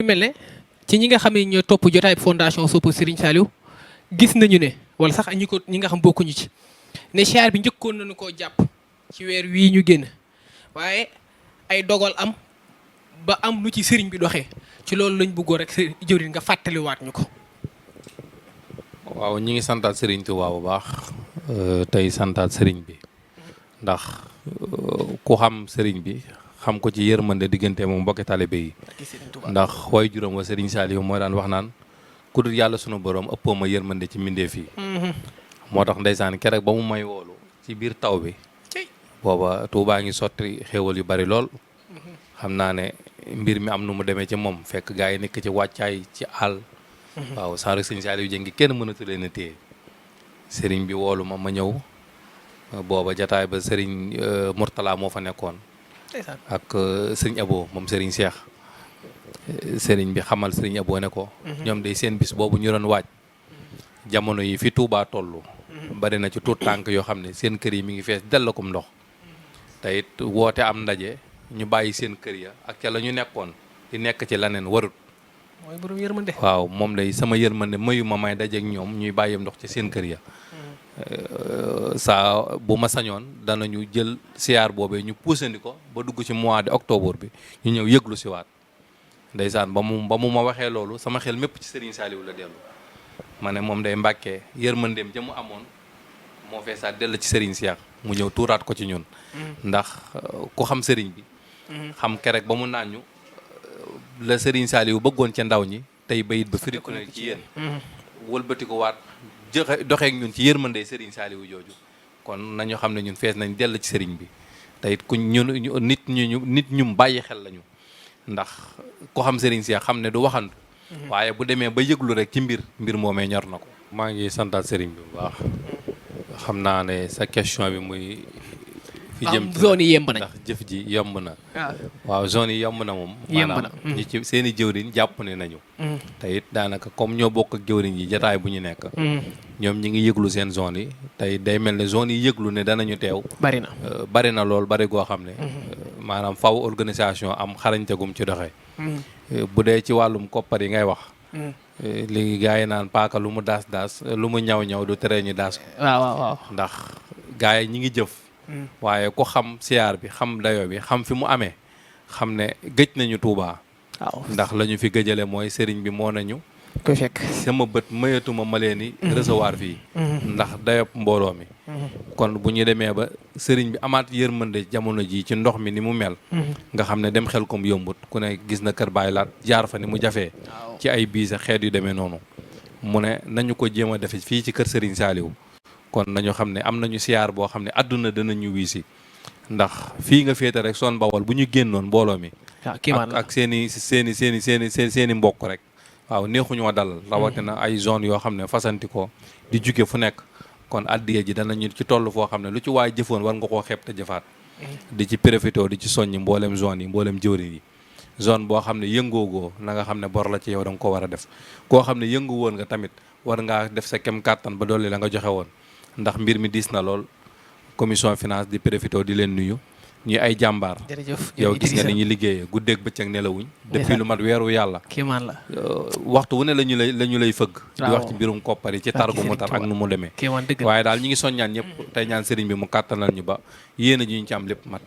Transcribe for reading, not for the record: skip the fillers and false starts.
mel ne ci ñi nga xam ne ñoo topp jotaay fondation Sopp Serigne Saliou gis nañu ne wala sax ñi nga xam bokkuñu ci ne siyaar bi njëkkoon nañu koo jàpp ci weer wii ñu génn waaye ay dogal am ba am lu ci sëriñ bi doxee ci loolu lañ bëggoon rek jëwriñ nga fàttaliwaat ñu ko. waaw ñi ngi santaat sëriñ Tuubaa bu baax tey santaat sëriñ bi ndax ku xam sëriñ bi xam ko ci yërmande diggante moom mbokki taalibe yi ndax way juróom wa sëriñ Saliou moo daan wax naan ku dul yàlla sunu borom ëppoo ma yërmande ci mbindeef yi moo tax ndeysaan keroog ba mu may woolu ci biir taw bi booba Tuubaa ngi sotti xéewal yu bari lool xam naa ne mbir mi am nu mu demee ci moom fekk gaa yi nekk ci wàccaay ci àll waaw sans rek sëriñ Saliou jëngi kenn mënatu leen a téye sëriñ bi woolu ma ñëw booba jataay ba sëriñ Mourtala moo fa nekkoon ak sëriñ Abo moom sëriñ Cheikh sëriñ bi xamal sëriñ Abo ne ko ñoom day seen bis boobu ñu doon waaj jamono yi fi Touba toll bari na ci tuut tànk yoo xam ne seen kër yi mi ngi fees dell akum ndox te it woote am ndaje ñu bàyyi seen kër ya ak ca la ñu nekkoon di nekk ci leneen warut mooy borom yërmande waaw moom lay sama yërmande mayu ma may dajeek ñoom ñuy bàyyi ndox ci seen kër ya saa bu ma sañoon danañu jël siyaar boobee ñu puusandi ko ba dugg ci mois de octobre bi ñu ñëw yëglu si waat ndeysaan ba mu ma waxee loolu sama xel mépp ci Serigne Saliou la dellu ma ne moom day mbàkkee yërmandeem ja mu amoon moo feesaat dell ci Serigne Cheikh mu ñëw tuuraat ko ci ñun ndax ku xam Serigne bi xam kerek ba mu naan ñu la Serigne Saliou bëggoon ca ndaw ñi tey bayit ba firi ko ne ci yéen wëlbati ko waat doxeek ñun ci yërmande Serigne Saliou jooju kon nañu xam ne ñun fees nañ dell ci Serigne bi te it ku ñun nit ñu bàyyi xel lañu ndax ku xam Serigne Cheikh xam ne du waxantu waaye bu demee ba yëglu rek ci mbir moomee ñor na ko. maa ngi santaat Serigne bi bu baax xam naa ne sa question bi muy fi jëm ci zone yi yemb nañ ndax jëf ji yomb na waaw zone yi yomb na moom maanaam ñi ci seen i jëwriñ jàpp ne nañu te it daanaka comme ñoo bokk ak jëwriñ yi jataay bu ñu nekk ñoom ñi ngi yëglu seen zone yi tey day mel ne zone yi yëglu ne danañu teew bari na lool bari goo xam ne maanaam faw organisation am xarañtegum ci doxee bu dee ci wàllum koppar yi ngay wax léegi gars yi naan paaka lu mu daas lu mu ñaw du tere ñu daas ko waaw ndax gars yi ñi ngi jëf waaye ku xam siyaar bi xam dayo bi xam fi mu amee xam ne gëj nañu Touba. waaw ndax la ñu fi gëjale mooy sëriñ bi moo nañu ko fekk sama bët mayatuma ma leen ni recevoir fii ndax dayob mbooloo mi kon bu ñu demee ba sëriñ bi amaat yërmande jamono ji ci ndox mi ni mu mel nga xam ne dem xel kom yombut ku ne gis na kër Baay Laat jaar fa ni mu jafee ci ay biisa xeet yu demee noonu mu ne nañu ko jéem a defe fii ci kër sëriñ Saliou kon nañu xam ne am nañu siyaar boo xam ne àdduna danañu wiisi ndax fii nga féete rek son bawal bu ñu génnoon mbooloo mi ak seeni mbokk rek waaw neexuñoo dalal rawatina ay zone yoo xam ne fasanti ko di juge fu nekk kon addiya ji danañu ci toll foo xam ne lu ci waay jëfoon war nga koo xeeb te jëfaat di ci profité di ci soññi mboolem zone yi mboolem jëwriñ yi zone boo xam ne yëngoogoo na nga xam ne bor la ci yow da nga ko war a def koo xam ne yëngu woon nga tamit war ngaa def sa kem kàttan ba dolli la nga joxe woon ndax mbir mi diis na lool commission finance di profité di leen nuyu ñuy ay jàmbaar yow gis nga ni ñuy liggéeyee guddeeg bëccëg nelawuñ depuis lu mat weeru yàlla kéemaan la waxtu wu ne la ñu lay fëgg di wax ci mbirum koppar yi ci tar gu mu tar ak nu mu demee waaye daal ñi ngi soññaan ñëpp tey ñaan sëriñ bi mu kàttanal ñu ba yéen a ñu ci am lépp mat